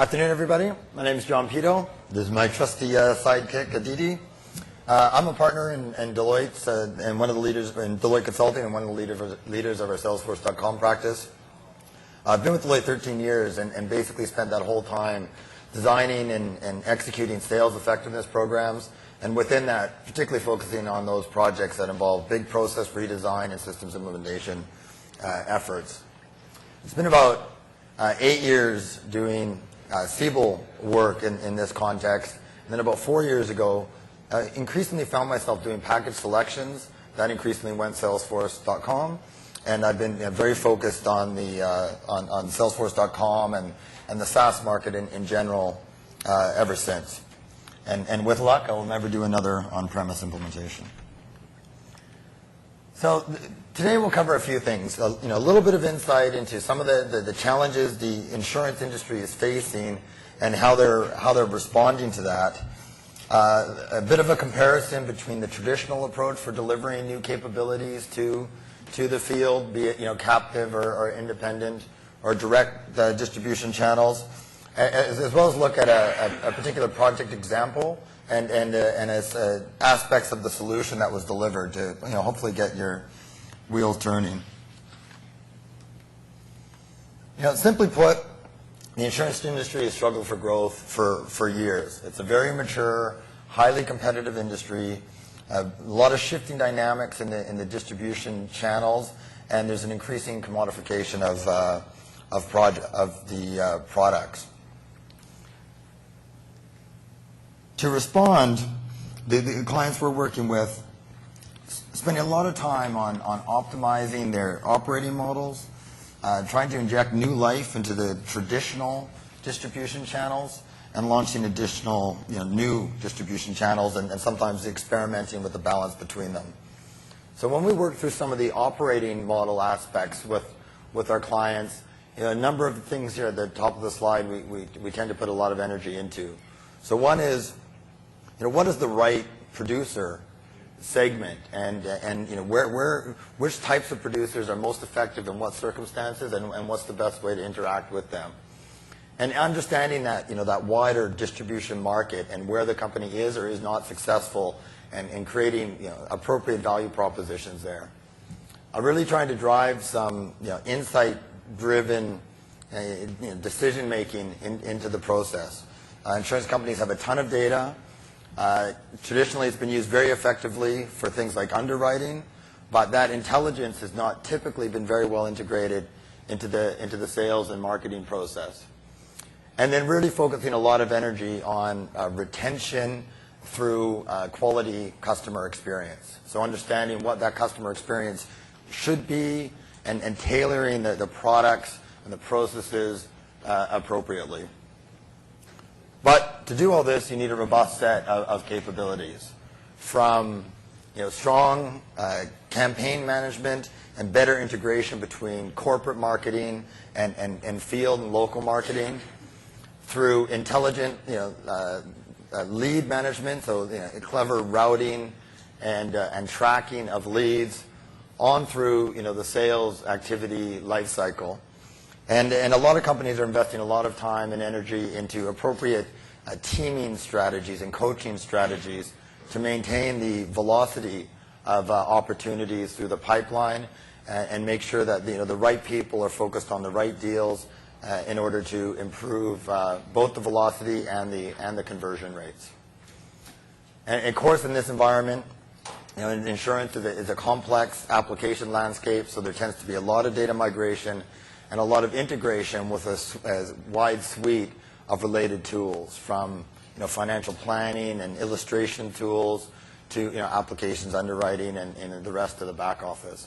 Afternoon, everybody. My name is John Pito. This is my trusty sidekick, Aditi. I'm a partner in Deloitte and one of the leaders in Deloitte Consulting and one of the leaders of our Salesforce.com practice. I've been with Deloitte 13 years and basically spent that whole time designing and executing sales effectiveness programs, and within that, particularly focusing on those projects that involve big process redesign and systems implementation efforts. It's been about 8 years doing Siebel work in this context, and then about 4 years ago, increasingly found myself doing package selections. That increasingly went Salesforce.com, and I've been very focused on the on Salesforce.com and the SaaS market in general ever since. And with luck, I will never do another on-premise implementation. So today we'll cover a few things. A little bit of insight into some of the challenges the insurance industry is facing and how they're responding to that. A bit of a comparison between the traditional approach for delivering new capabilities to the field, be it captive or independent or direct distribution channels, as well as look at a particular project example and as aspects of the solution that was delivered to hopefully get your wheels turning. Simply put, the insurance industry has struggled for growth for years. It's a very mature, highly competitive industry, a lot of shifting dynamics in the distribution channels, and there's an increasing commodification of the products. To respond, the clients we're working with spending a lot of time on optimizing their operating models, trying to inject new life into the traditional distribution channels, and launching additional new distribution channels, and sometimes experimenting with the balance between them. So when we work through some of the operating model aspects with our clients, a number of things here at the top of the slide we tend to put a lot of energy into. So one is, what is the right producer segment, and which types of producers are most effective in what circumstances, and what's the best way to interact with them, and understanding that that wider distribution market and where the company is or is not successful, and creating appropriate value propositions there. I'm really trying to drive some insight-driven decision making into the process. Insurance companies have a ton of data. Traditionally, it's been used very effectively for things like underwriting, but that intelligence has not typically been very well integrated into the sales and marketing process. And then really focusing a lot of energy on retention through quality customer experience. So understanding what that customer experience should be, and tailoring the products and the processes appropriately. But to do all this, you need a robust set of capabilities, from strong campaign management and better integration between corporate marketing and field and local marketing, through intelligent lead management, so clever routing and tracking of leads, on through the sales activity life cycle. And a lot of companies are investing a lot of time and energy into appropriate teaming strategies and coaching strategies to maintain the velocity of opportunities through the pipeline, and make sure that the right people are focused on the right deals in order to improve both the velocity and the conversion rates. And of course, in this environment, insurance is a complex application landscape, so there tends to be a lot of data migration and a lot of integration with a wide suite of related tools, from financial planning and illustration tools to applications underwriting and the rest of the back office.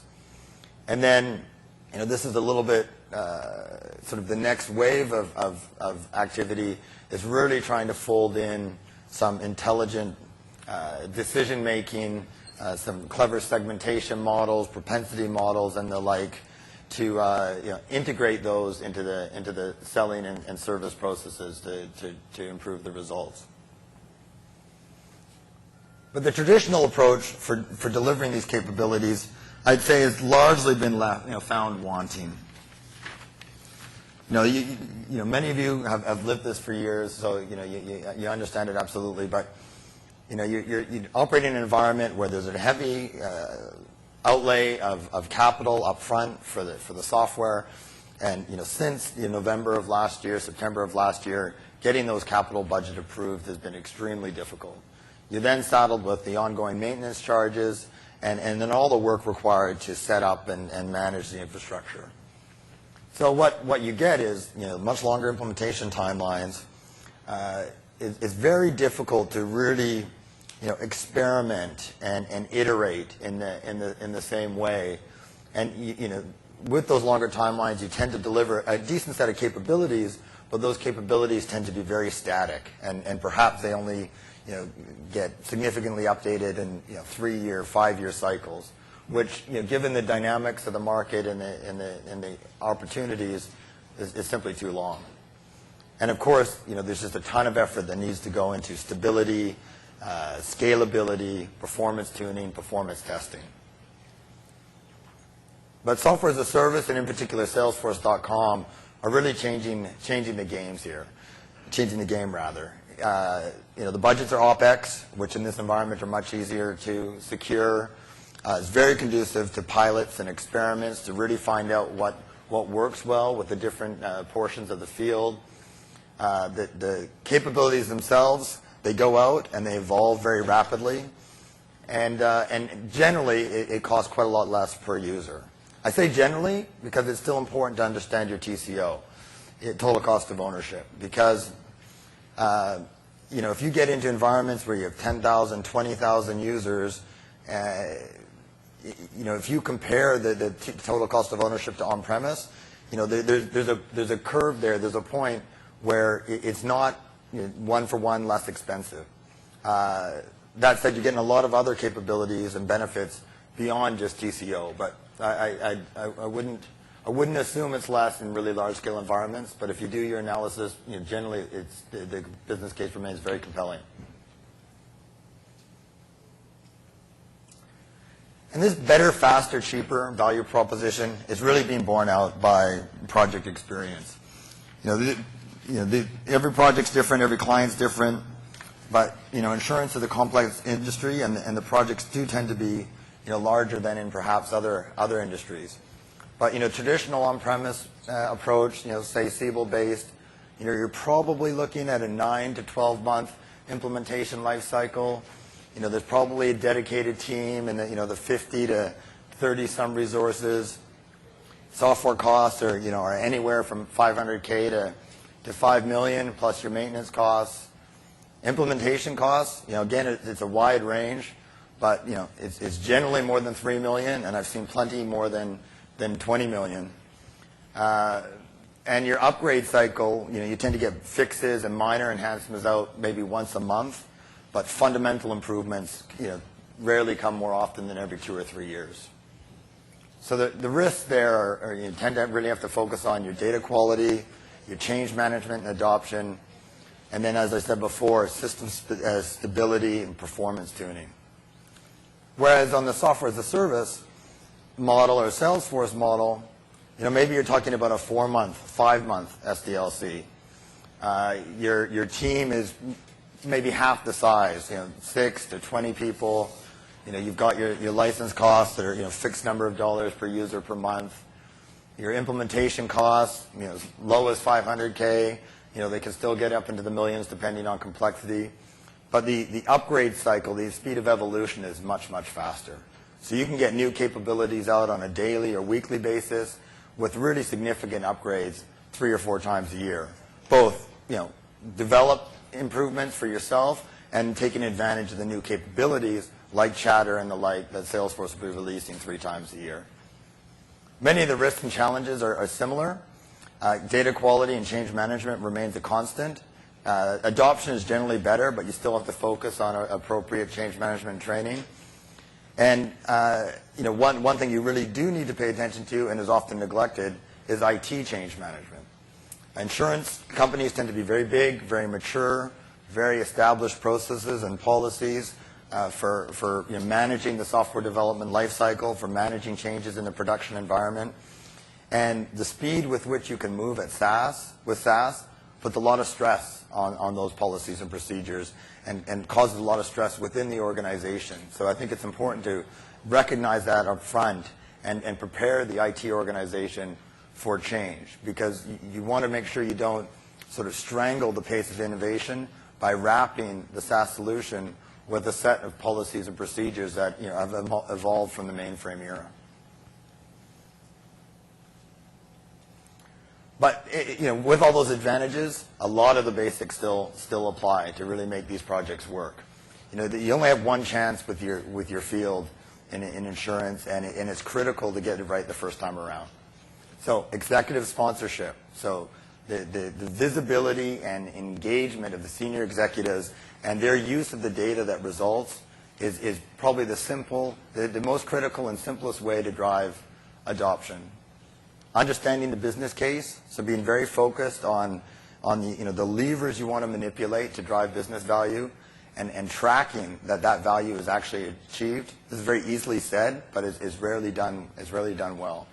And then this is a little bit sort of the next wave of activity, is really trying to fold in some intelligent decision making, some clever segmentation models, propensity models, and the like, to integrate those into the selling and service processes to improve the results. But the traditional approach for delivering these capabilities, I'd say, has largely been found wanting. Many of you have lived this for years, so you understand it absolutely. But you're operating in an environment where there's a heavy outlay of capital up front for the software, and since November of last year, September of last year, getting those capital budget approved has been extremely difficult. You're then saddled with the ongoing maintenance charges, and then all the work required to set up and manage the infrastructure. So what you get is much longer implementation timelines. It's very difficult to really experiment and iterate in the same way. And with those longer timelines, you tend to deliver a decent set of capabilities, but those capabilities tend to be very static, and perhaps they only get significantly updated in 3-year, 5-year cycles, which given the dynamics of the market and the opportunities is simply too long. And of course, there's just a ton of effort that needs to go into stability, scalability, performance tuning, performance testing. But software as a service, and in particular Salesforce.com, are really changing the game rather. The budgets are OpEx, which in this environment are much easier to secure. It's very conducive to pilots and experiments to really find out what works well with the different portions of the field. The capabilities themselves, they go out and they evolve very rapidly, and generally it costs quite a lot less per user. I say generally because it's still important to understand your TCO, total cost of ownership, because if you get into environments where you have 10,000, 20,000 users, if you compare the total cost of ownership to on-premise, there's a curve there. There's a point where it's not one for one less expensive. That said, you're getting a lot of other capabilities and benefits beyond just TCO. But I wouldn't assume it's less in really large scale environments. But if you do your analysis, generally the business case remains very compelling. And this better, faster, cheaper value proposition is really being borne out by project experience. Every project's different, every client's different, but insurance is a complex industry, and the projects do tend to be larger than in perhaps other industries. But traditional on-premise approach, say Siebel-based, you're probably looking at a 9 to 12 month implementation life cycle. There's probably a dedicated team and the 50 to 30 some resources. Software costs are anywhere from $500K to $5 million plus your maintenance costs. Implementation costs, again, it's a wide range, but it's generally more than $3 million, and I've seen plenty more than $20 million. And your upgrade cycle, you tend to get fixes and minor enhancements out maybe once a month. But fundamental improvements, rarely come more often than every 2 or 3 years. So the risks there are you tend to really have to focus on your data quality, your change management and adoption, and then, as I said before, system stability and performance tuning. Whereas on the software as a service model or Salesforce model, maybe you're talking about a 4-month, 5-month SDLC. Your team is maybe half the size, 6 to 20 people. You've got your license costs that are fixed number of dollars per user per month. Your implementation costs, as low as $500K. They can still get up into the millions depending on complexity. But the upgrade cycle, the speed of evolution is much, much faster. So you can get new capabilities out on a daily or weekly basis with really significant upgrades 3 or 4 times a year. Both, develop improvements for yourself and taking advantage of the new capabilities like Chatter and the like that Salesforce will be releasing 3 times a year. Many of the risks and challenges are similar. Data quality and change management remains a constant. Adoption is generally better, but you still have to focus on appropriate change management training. And one thing you really do need to pay attention to, and is often neglected, is IT change management. Insurance companies tend to be very big, very mature, very established processes and policies for managing the software development lifecycle, for managing changes in the production environment. And the speed with which you can move with SaaS puts a lot of stress on those policies and procedures and causes a lot of stress within the organization. So I think it's important to recognize that up front and prepare the IT organization for change, because you want to make sure you don't sort of strangle the pace of innovation by wrapping the SaaS solution with a set of policies and procedures that have evolved from the mainframe era. But with all those advantages, a lot of the basics still apply to really make these projects work. You only have one chance with your field in insurance, and it's critical to get it right the first time around. So executive sponsorship. So the visibility and engagement of the senior executives and their use of the data that results is probably the most critical and simplest way to drive adoption. Understanding the business case, so being very focused on the levers you want to manipulate to drive business value, and tracking that value is actually achieved. This is very easily said, but is rarely done well.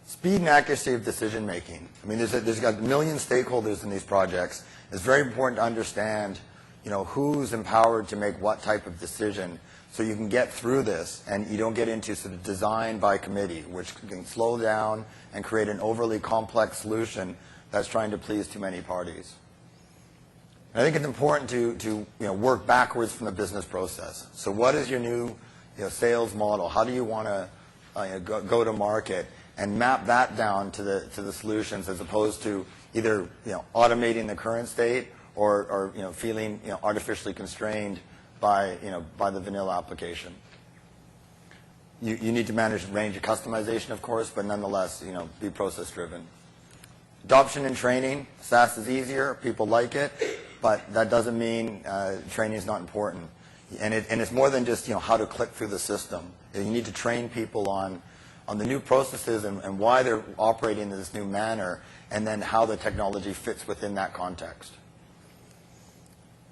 Speed and accuracy of decision making. I mean, there's got a million stakeholders in these projects. It's very important to understand, who's empowered to make what type of decision, so you can get through this and you don't get into sort of design by committee, which can slow down and create an overly complex solution that's trying to please too many parties. And I think it's important to work backwards from the business process. So what is your new sales model? How do you want to go to market? And map that down to the solutions, as opposed to either automating the current state or feeling artificially constrained by the vanilla application. You need to manage range of customization, of course, but nonetheless be process driven. Adoption and training. SaaS is easier. People like it, but that doesn't mean training is not important. And it's more than just how to click through the system. You need to train people on the new processes and why they're operating in this new manner, and then how the technology fits within that context.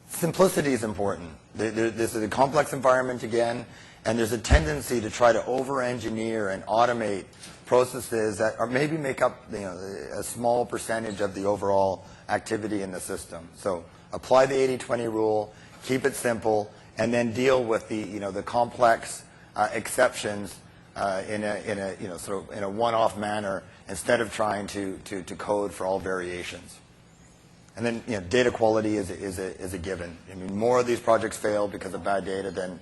Simplicity is important. This is a complex environment again, and there's a tendency to try to over-engineer and automate processes that maybe make up a small percentage of the overall activity in the system. So apply the 80-20 rule, keep it simple, and then deal with the complex exceptions in a one-off manner, instead of trying to code for all variations. And then data quality is a given. I mean, more of these projects fail because of bad data than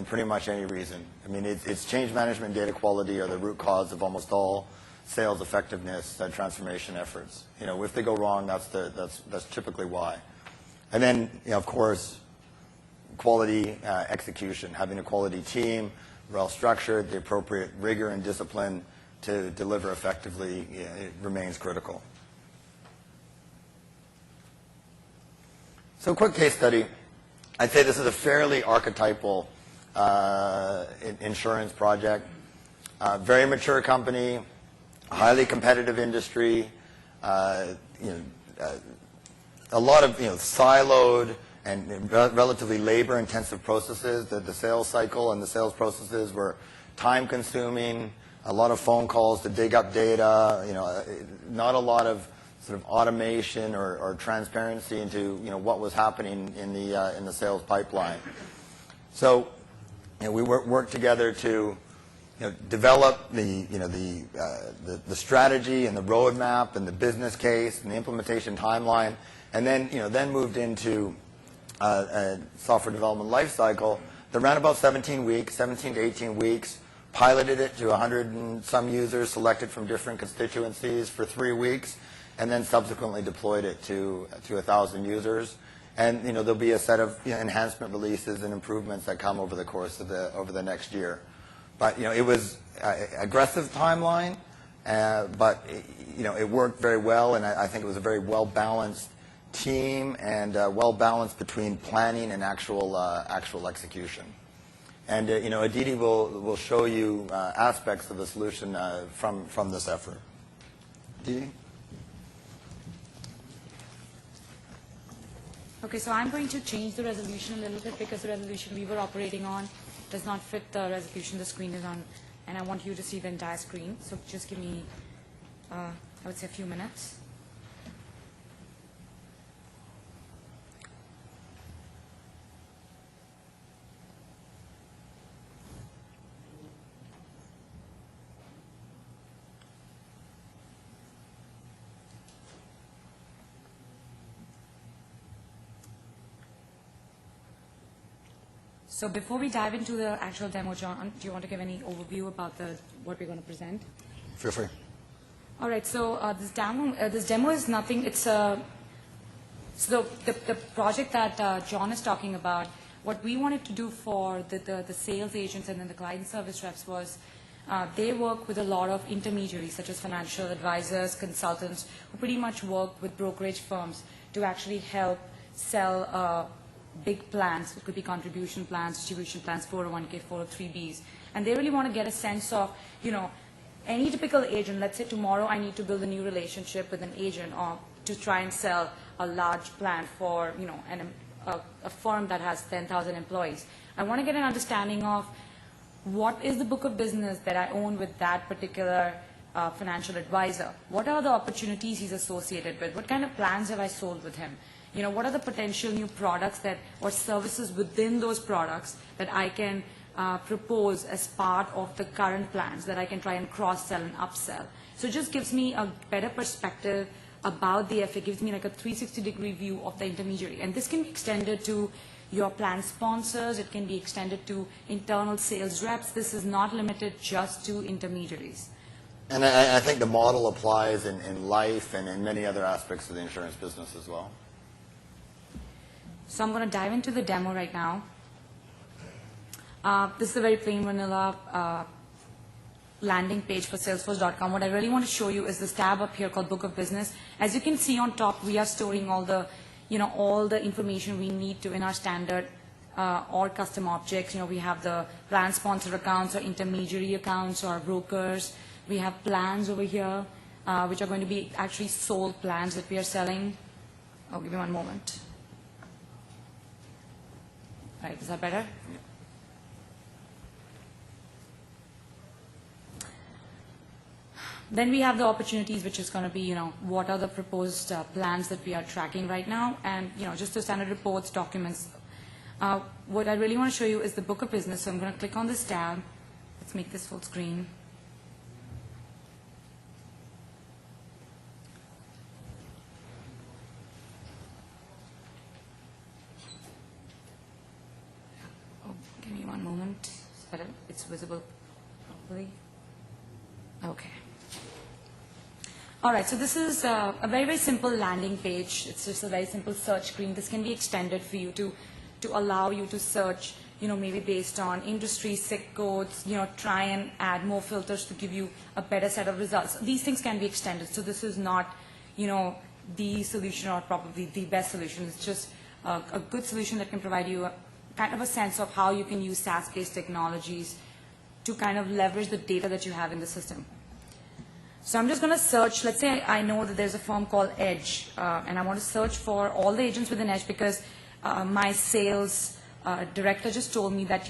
pretty much any reason. I mean, it's change management and data quality are the root cause of almost all sales effectiveness transformation efforts. If they go wrong, that's typically why. And then of course, quality execution, having a quality team, well structured, the appropriate rigor and discipline to deliver effectively, it remains critical. So a quick case study. I'd say this is a fairly archetypal insurance project. Very mature company, highly competitive industry, a lot of siloed and relatively labor-intensive processes. The sales cycle and the sales processes were time-consuming, a lot of phone calls to dig up data, not a lot of sort of automation or transparency into what was happening in the sales pipeline. So we worked together to develop the strategy and the roadmap and the business case and the implementation timeline, and then moved into a software development lifecycle that ran about 17 to 18 weeks, piloted it to 100 and some users selected from different constituencies for 3 weeks, and then subsequently deployed it to 1,000 users. And there'll be a set of enhancement releases and improvements that come over the course of over the next year. But it was an aggressive timeline, but it worked very well, and I think it was a very well balanced team and well balanced between planning and actual execution. And Aditi will show you aspects of the solution from this effort. Aditi? Okay, so I'm going to change the resolution a little bit because the resolution we were operating on does not fit the resolution the screen is on and I want you to see the entire screen. So just give me, I would say, a few minutes. So before we dive into the actual demo, John, do you want to give any overview about what we're going to present? Feel free. All right. So this demo is nothing. It's so the project that John is talking about. What we wanted to do for the sales agents and then the client service reps was they work with a lot of intermediaries, such as financial advisors, consultants, who pretty much work with brokerage firms to actually help sell big plans. It could be contribution plans, distribution plans, 401k, 403bs. And they really want to get a sense of, any typical agent, let's say tomorrow I need to build a new relationship with an agent or to try and sell a large plan for, a firm that has 10,000 employees. I want to get an understanding of what is the book of business that I own with that particular financial advisor. What are the opportunities he's associated with? What kind of plans have I sold with him? What are the potential new products or services within those products that I can propose as part of the current plans that I can try and cross-sell and upsell. So it just gives me a better perspective about the FA, gives me like a 360-degree view of the intermediary. And this can be extended to your plan sponsors, it can be extended to internal sales reps. This is not limited just to intermediaries. And I think the model applies in life and in many other aspects of the insurance business as well. So I'm going to dive into the demo right now. This is a very plain vanilla landing page for Salesforce.com. What I really want to show you is this tab up here called Book of Business. As you can see on top, we are storing all the, all the information we need to in our standard or custom objects. We have the plan sponsor accounts or intermediary accounts or brokers. We have plans over here, which are going to be actually sold plans that we are selling. Oh, give me one moment. All right, is that better? Yeah. Then we have the opportunities, which is going to be, what are the proposed plans that we are tracking right now, and, just the standard reports, documents. What I really want to show you is the book of business. So I'm going to click on this tab. Let's make this full screen. Oh, give me one moment. So that it's visible properly. Okay. All right, so this is a very, very simple landing page. It's just a very simple search screen. This can be extended for you to allow you to search, maybe based on industry, SIC codes, try and add more filters to give you a better set of results. These things can be extended. So this is not, the solution or probably the best solution. It's just a good solution that can provide you kind of a sense of how you can use SaaS-based technologies to kind of leverage the data that you have in the system. So I'm just going to search. Let's say I know that there's a firm called Edge, and I want to search for all the agents within Edge because my sales director just told me that,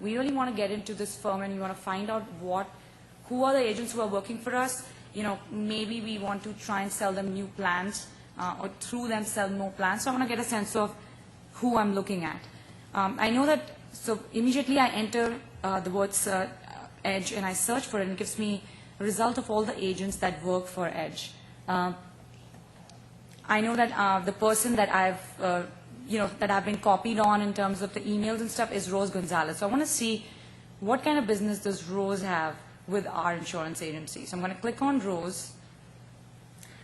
we really want to get into this firm and we want to find out who are the agents who are working for us. Maybe we want to try and sell them new plans or through them sell more plans. So I want to get a sense of who I'm looking at. I know that, so immediately I enter the words Edge and I search for it, and it gives me result of all the agents that work for Edge. I know that the person that I've been copied on in terms of the emails and stuff is Rose Gonzalez. So I want to see what kind of business does Rose have with our insurance agency. So I'm going to click on Rose,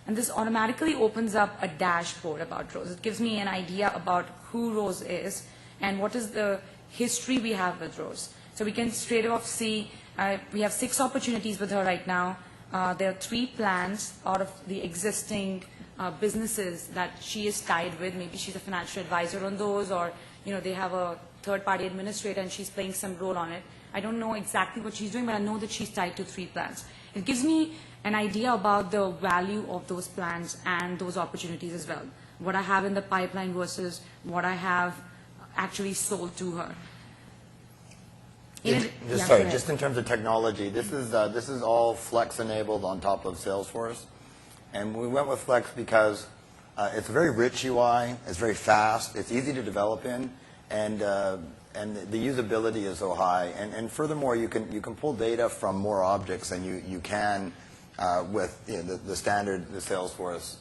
and this automatically opens up a dashboard about Rose. It gives me an idea about who Rose is and what is the history we have with Rose. So we can straight off see we have 6 opportunities with her right now. There are 3 plans out of the existing businesses that she is tied with. Maybe she's a financial advisor on those, or they have a third-party administrator and she's playing some role on it. I don't know exactly what she's doing, but I know that she's tied to 3 plans. It gives me an idea about the value of those plans and those opportunities as well. What I have in the pipeline versus what I have actually sold to her. Just in terms of technology, this is all Flex enabled on top of Salesforce, and we went with Flex because it's a very rich UI, it's very fast, it's easy to develop in, and the usability is so high, and furthermore, you can pull data from more objects than you can with the standard Salesforce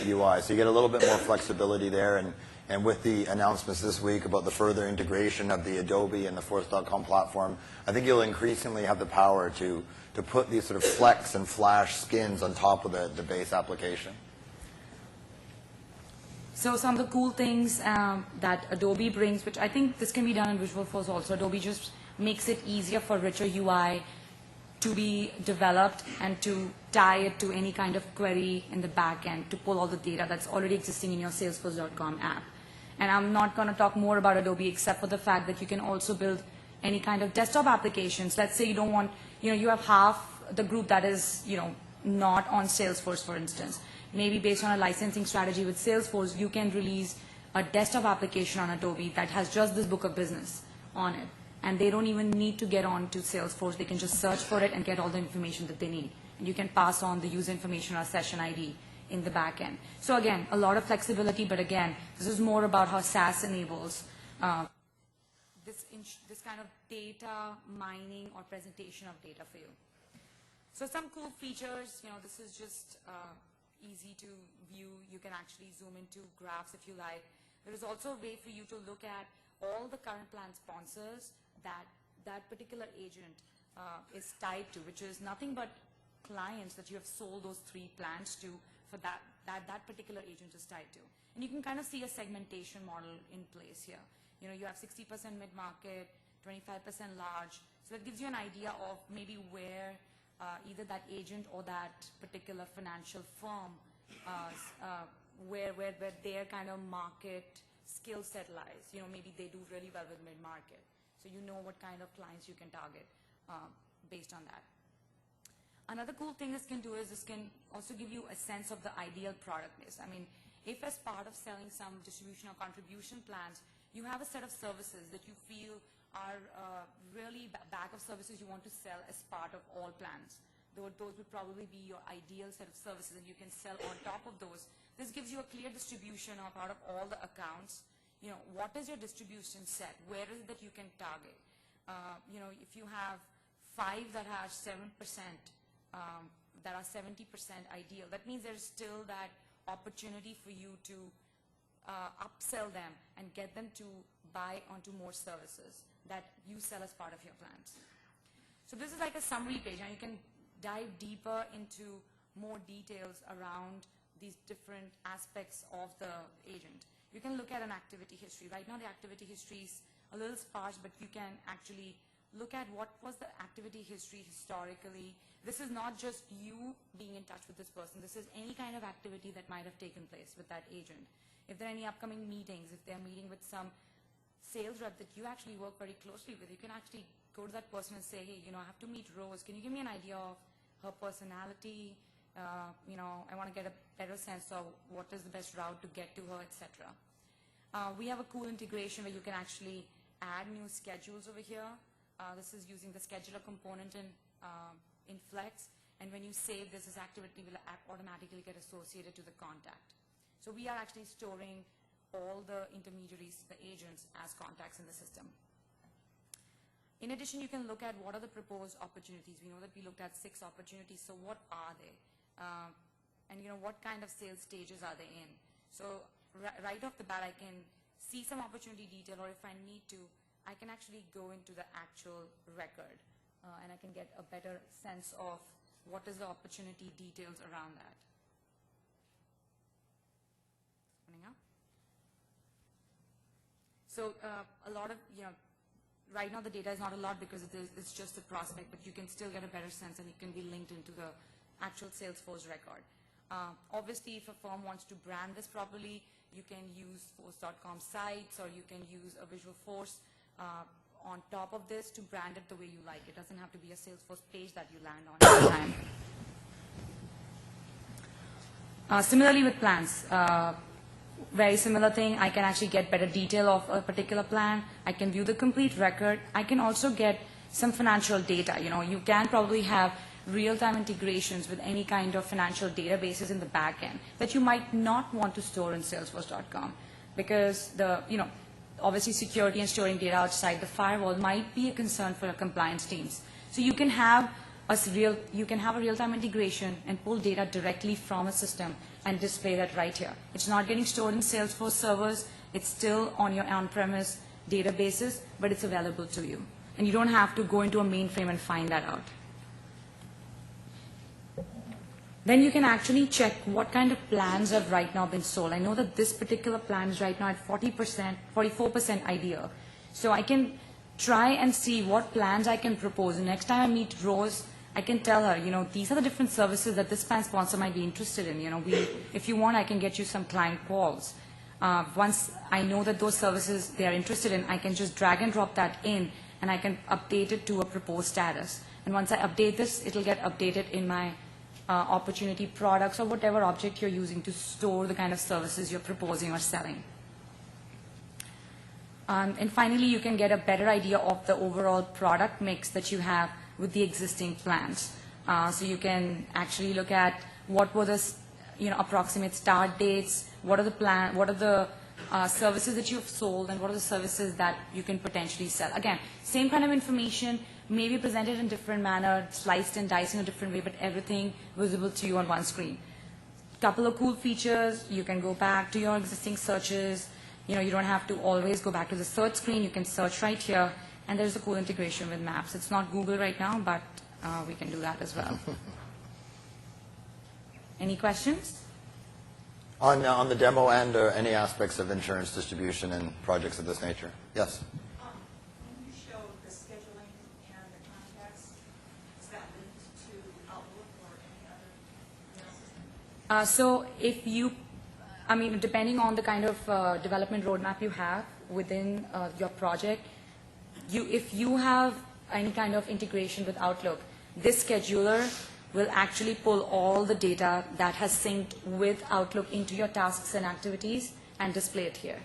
UI. So you get a little bit more flexibility there, and with the announcements this week about the further integration of the Adobe and the Force.com platform, I think you'll increasingly have the power to put these sort of Flex and Flash skins on top of the base application. So some of the cool things that Adobe brings, which I think this can be done in Visualforce also, Adobe just makes it easier for richer UI to be developed and to tie it to any kind of query in the back end to pull all the data that's already existing in your Salesforce.com app. And I'm not going to talk more about Adobe except for the fact that you can also build any kind of desktop applications. Let's say you don't want, you have half the group that is, not on Salesforce, for instance. Maybe based on a licensing strategy with Salesforce, you can release a desktop application on Adobe that has just this book of business on it. And they don't even need to get on to Salesforce. They can just search for it and get all the information that they need. And you can pass on the user information or session ID in the back end. So again, a lot of flexibility, but again, this is more about how SaaS enables this kind of data mining or presentation of data for you. So some cool features, this is just easy to view. You can actually zoom into graphs if you like. There is also a way for you to look at all the current plan sponsors that particular agent is tied to, which is nothing but clients that you have sold those 3 plans to for that particular agent is tied to. And you can kind of see a segmentation model in place here. You have 60% mid-market, 25% large. So that gives you an idea of maybe where either that agent or that particular financial firm, where their kind of market skill set lies. Maybe they do really well with mid-market. So you know what kind of clients you can target based on that. Another cool thing this can do is this can also give you a sense of the ideal product list. I mean, if as part of selling some distribution or contribution plans, you have a set of services that you feel are really bag of services you want to sell as part of all plans. Those would probably be your ideal set of services, and you can sell on top of those. This gives you a clear distribution of out of all the accounts. What is your distribution set? Where is it that you can target? If you have 5 that have 7%, that are 70% ideal, that means there's still that opportunity for you to upsell them and get them to buy onto more services that you sell as part of your plans. So this is like a summary page, and you can dive deeper into more details around these different aspects of the agent. You can look at an activity history. Right now the activity history is a little sparse, but you can actually look at what was the activity history historically. This is not just you being in touch with this person. This is any kind of activity that might have taken place with that agent. If there are any upcoming meetings, if they're meeting with some sales rep that you actually work very closely with, you can actually go to that person and say, hey, I have to meet Rose. Can you give me an idea of her personality? I want to get a better sense of what is the best route to get to her, etc. We have a cool integration where you can actually add new schedules over here. This is using the scheduler component in Flex, and when you save this activity will automatically get associated to the contact. So we are actually storing all the intermediaries, the agents, as contacts in the system. In addition, you can look at what are the proposed opportunities. We know that we looked at 6 opportunities, so what are they? And what kind of sales stages are they in? So right off the bat, I can see some opportunity detail, or if I need to, I can actually go into the actual record, and I can get a better sense of what is the opportunity details around that. Coming up. So a lot of, right now the data is not a lot because it's just a prospect, but you can still get a better sense, and it can be linked into the actual Salesforce record. Obviously, if a firm wants to brand this properly, you can use Force.com sites, or you can use a Visualforce on top of this to brand it the way you like. It doesn't have to be a Salesforce page that you land on every time. Similarly with plans, very similar thing. I can actually get better detail of a particular plan. I can view the complete record. I can also get some financial data. You can probably have real-time integrations with any kind of financial databases in the back end that you might not want to store in Salesforce.com, because obviously security and storing data outside the firewall might be a concern for your compliance teams. So you can have a real-time integration and pull data directly from a system and display that right here. It's not getting stored in Salesforce servers. It's still on your on-premise databases, but it's available to you. And you don't have to go into a mainframe and find that out. Then you can actually check what kind of plans have right now been sold. I know that this particular plan is right now at 40%, 44% idea. So I can try and see what plans I can propose. And next time I meet Rose, I can tell her, these are the different services that this plan sponsor might be interested in. If you want, I can get you some client calls. Once I know that those services they are interested in, I can just drag and drop that in, and I can update it to a proposed status. And once I update this, it'll get updated in my opportunity products or whatever object you're using to store the kind of services you're proposing or selling. And finally, you can get a better idea of the overall product mix that you have with the existing plans. So you can actually look at what were the approximate start dates, what are the services that you've sold, and what are the services that you can potentially sell. Again, same kind of information, maybe presented in a different manner, sliced and diced in a different way, but everything visible to you on one screen. Couple of cool features, you can go back to your existing searches. You don't have to always go back to the search screen. You can search right here, and there's a cool integration with Maps. It's not Google right now, but we can do that as well. Any questions? On the demo and any aspects of insurance distribution and projects of this nature? Yes? When you show the scheduling and the contacts, is that linked to Outlook or any other system? So if you, depending on the kind of development roadmap you have within your project, if you have any kind of integration with Outlook, this scheduler will actually pull all the data that has synced with Outlook into your tasks and activities and display it here.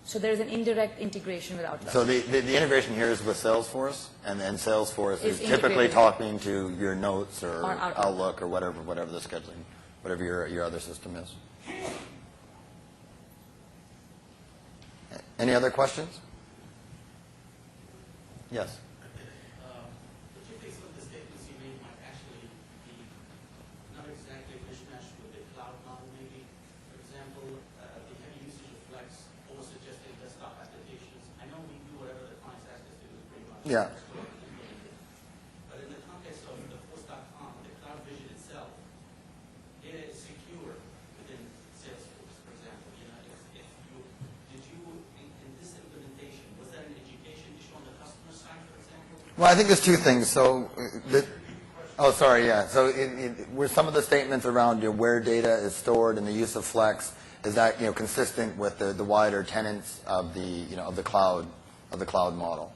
So there's an indirect integration with Outlook. So the integration here is with Salesforce, and then Salesforce is typically integrated. talking to your notes or Outlook. or whatever the scheduling, whatever your other system is. Any other questions? Yes. Would you think some of the statements you made might actually be not exactly mismatched with the cloud model, maybe? For example, the heavy usage of Flex, almost suggesting desktop applications. I know we do whatever the clients ask us to do, pretty much. Yeah. But in the context of the Force.com, the cloud vision itself, data is secure within Salesforce, for example. Did you, in this implementation, was that an education issue on the customer side, for example? Well, I think there's two things. So, So, were some of the statements around where data is stored and the use of Flex, is that consistent with the wider tenets of the cloud model?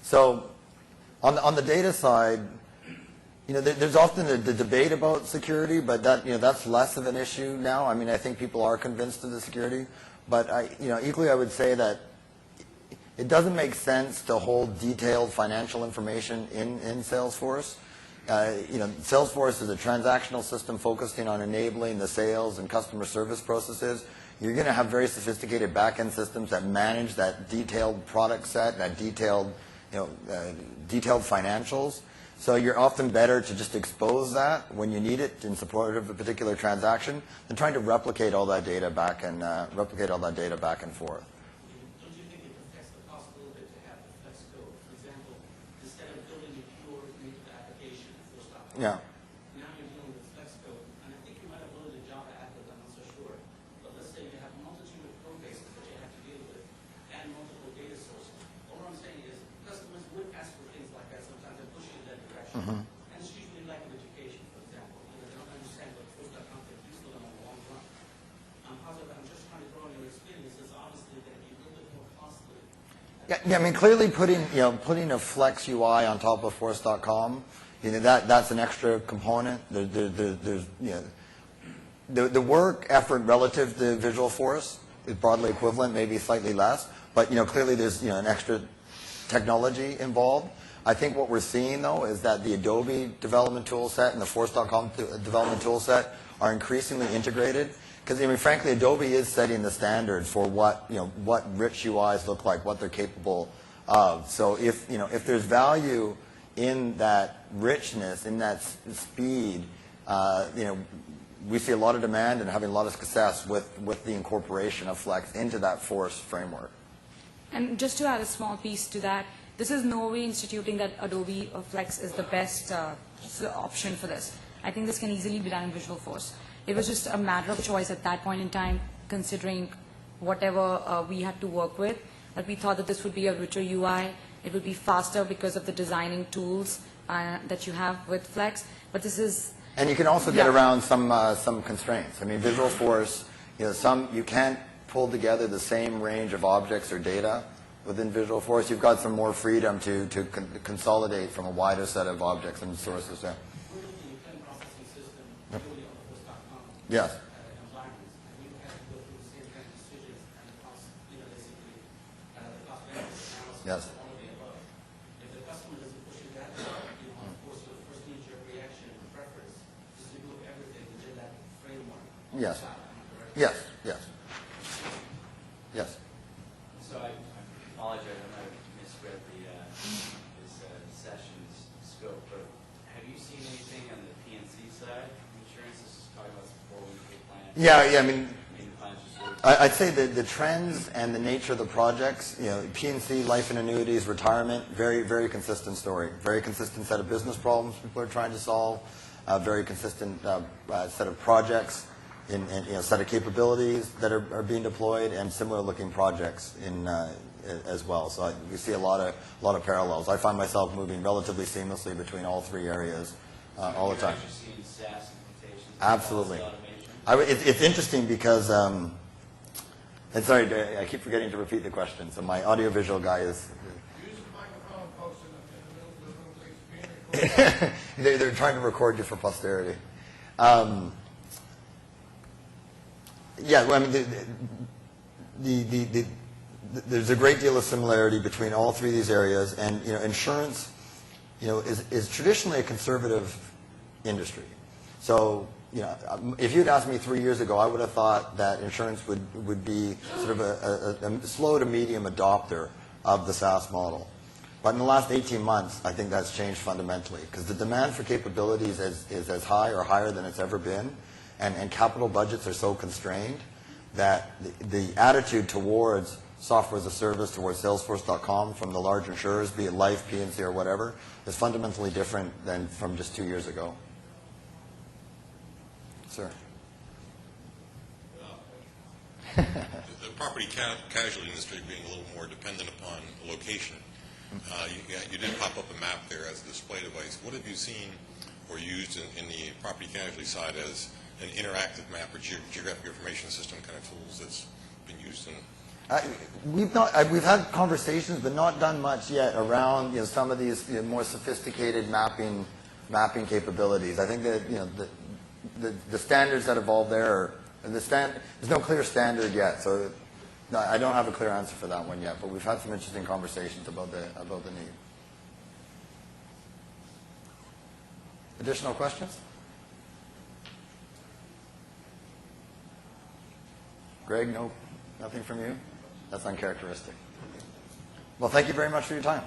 So, on the data side, there's often the debate about security, but that's less of an issue now. I think people are convinced of the security, but equally I would say that it doesn't make sense to hold detailed financial information in Salesforce. Salesforce is a transactional system focusing on enabling the sales and customer service processes. You're going to have very sophisticated back-end systems that manage that detailed product set, that detailed financials. So you're often better to just expose that when you need it in support of a particular transaction than trying to replicate all that data back and forth. Don't you think it affects the cost a little bit to have the Flex code? For example, instead of building a pure native application for Force.com, Yeah. now you're dealing with Flex code. And I think you might have loaded a Java applet, I'm not so sure. But let's say you have a multitude of code bases that you have to deal with and multiple data sources. All I'm saying is customers would ask for things like that sometimes and push you in that direction. And it's usually lack of education, for example. They don't understand what Force.com can do for them in the long run. I'm positive, I'm just trying to draw on your experiences, obviously, that you build it more costly. Yeah, clearly putting a Flex UI on top of Force.com, that's an extra component. There's the work effort relative to Visual Force is broadly equivalent, maybe slightly less, but clearly there's an extra technology involved. I think what we're seeing, though, is that the Adobe development tool set and the Force.com development tool set are increasingly integrated. Because, I mean, frankly, Adobe is setting the standard for what, what rich UIs look like, what they're capable of. So if there's value in that richness, in that speed, we see a lot of demand and having a lot of success with the incorporation of Flex into that Force framework. And just to add a small piece to that, this is no way instituting that Adobe or Flex is the best option for this. I think this can easily be done in Visual Force. It was just a matter of choice at that point in time, considering whatever we had to work with. But we thought that this would be a richer UI. It would be faster because of the designing tools that you have with Flex. But this is... And you can also get around some constraints. I mean, Visual Force, you can't pull together the same range of objects or data within Visual Force. You've got some more freedom to consolidate from a wider set of objects and sources there. We're looking at pen processing system, really on the Force.com. Yes. Environments. And we have to go through the same kind of decisions and the cost, basically, the cost benefit analysis. Yes. All of the above. If the customer doesn't push it that way, of course, the first knee-jerk reaction and preference is to remove everything within that framework. Yes. Correct? Yes. Yes. Yes. So I apologize, I might have misread this session's scope, but have you seen anything on the PNC side of insurance? This is talking about some 401k plans. Yeah, I mean, Plans just sort of- I'd say that the trends and the nature of the projects, PNC, life and annuities, retirement, very, very consistent story. Very consistent set of business problems people are trying to solve. Very consistent set of projects, set of capabilities that are being deployed, and similar looking projects as well. So we see a lot of parallels. I find myself moving relatively seamlessly between all three areas all the time. You're actually seeing SaaS implementations? Absolutely. Automation? It's interesting because, and sorry, I keep forgetting to repeat the question, so my audiovisual guy is... Use the microphone, folks, in the middle of the room, please. They're trying to record you for posterity. Yeah, well, I mean, there's a great deal of similarity between all three of these areas, and insurance, is traditionally a conservative industry. So, if you'd asked me 3 years ago, I would have thought that insurance would be sort of a slow to medium adopter of the SaaS model. But in the last 18 months, I think that's changed fundamentally, because the demand for capabilities is as high or higher than it's ever been, and capital budgets are so constrained that the attitude towards software as a service, towards Salesforce.com from the large insurers, be it Life, PNC, or whatever, is fundamentally different than from just 2 years ago. Sir. The property casualty industry being a little more dependent upon location. You did pop up a map there as a display device. What have you seen or used in the property casualty side as an interactive map or geographic information system kind of tools that's been used in? We've had conversations, but not done much yet around some of these more sophisticated mapping capabilities. I think that the standards that evolve there, there's no clear standard yet. So no, I don't have a clear answer for that one yet. But we've had some interesting conversations about the need. Additional questions? Greg, no, nothing from you? That's uncharacteristic. Well, thank you very much for your time.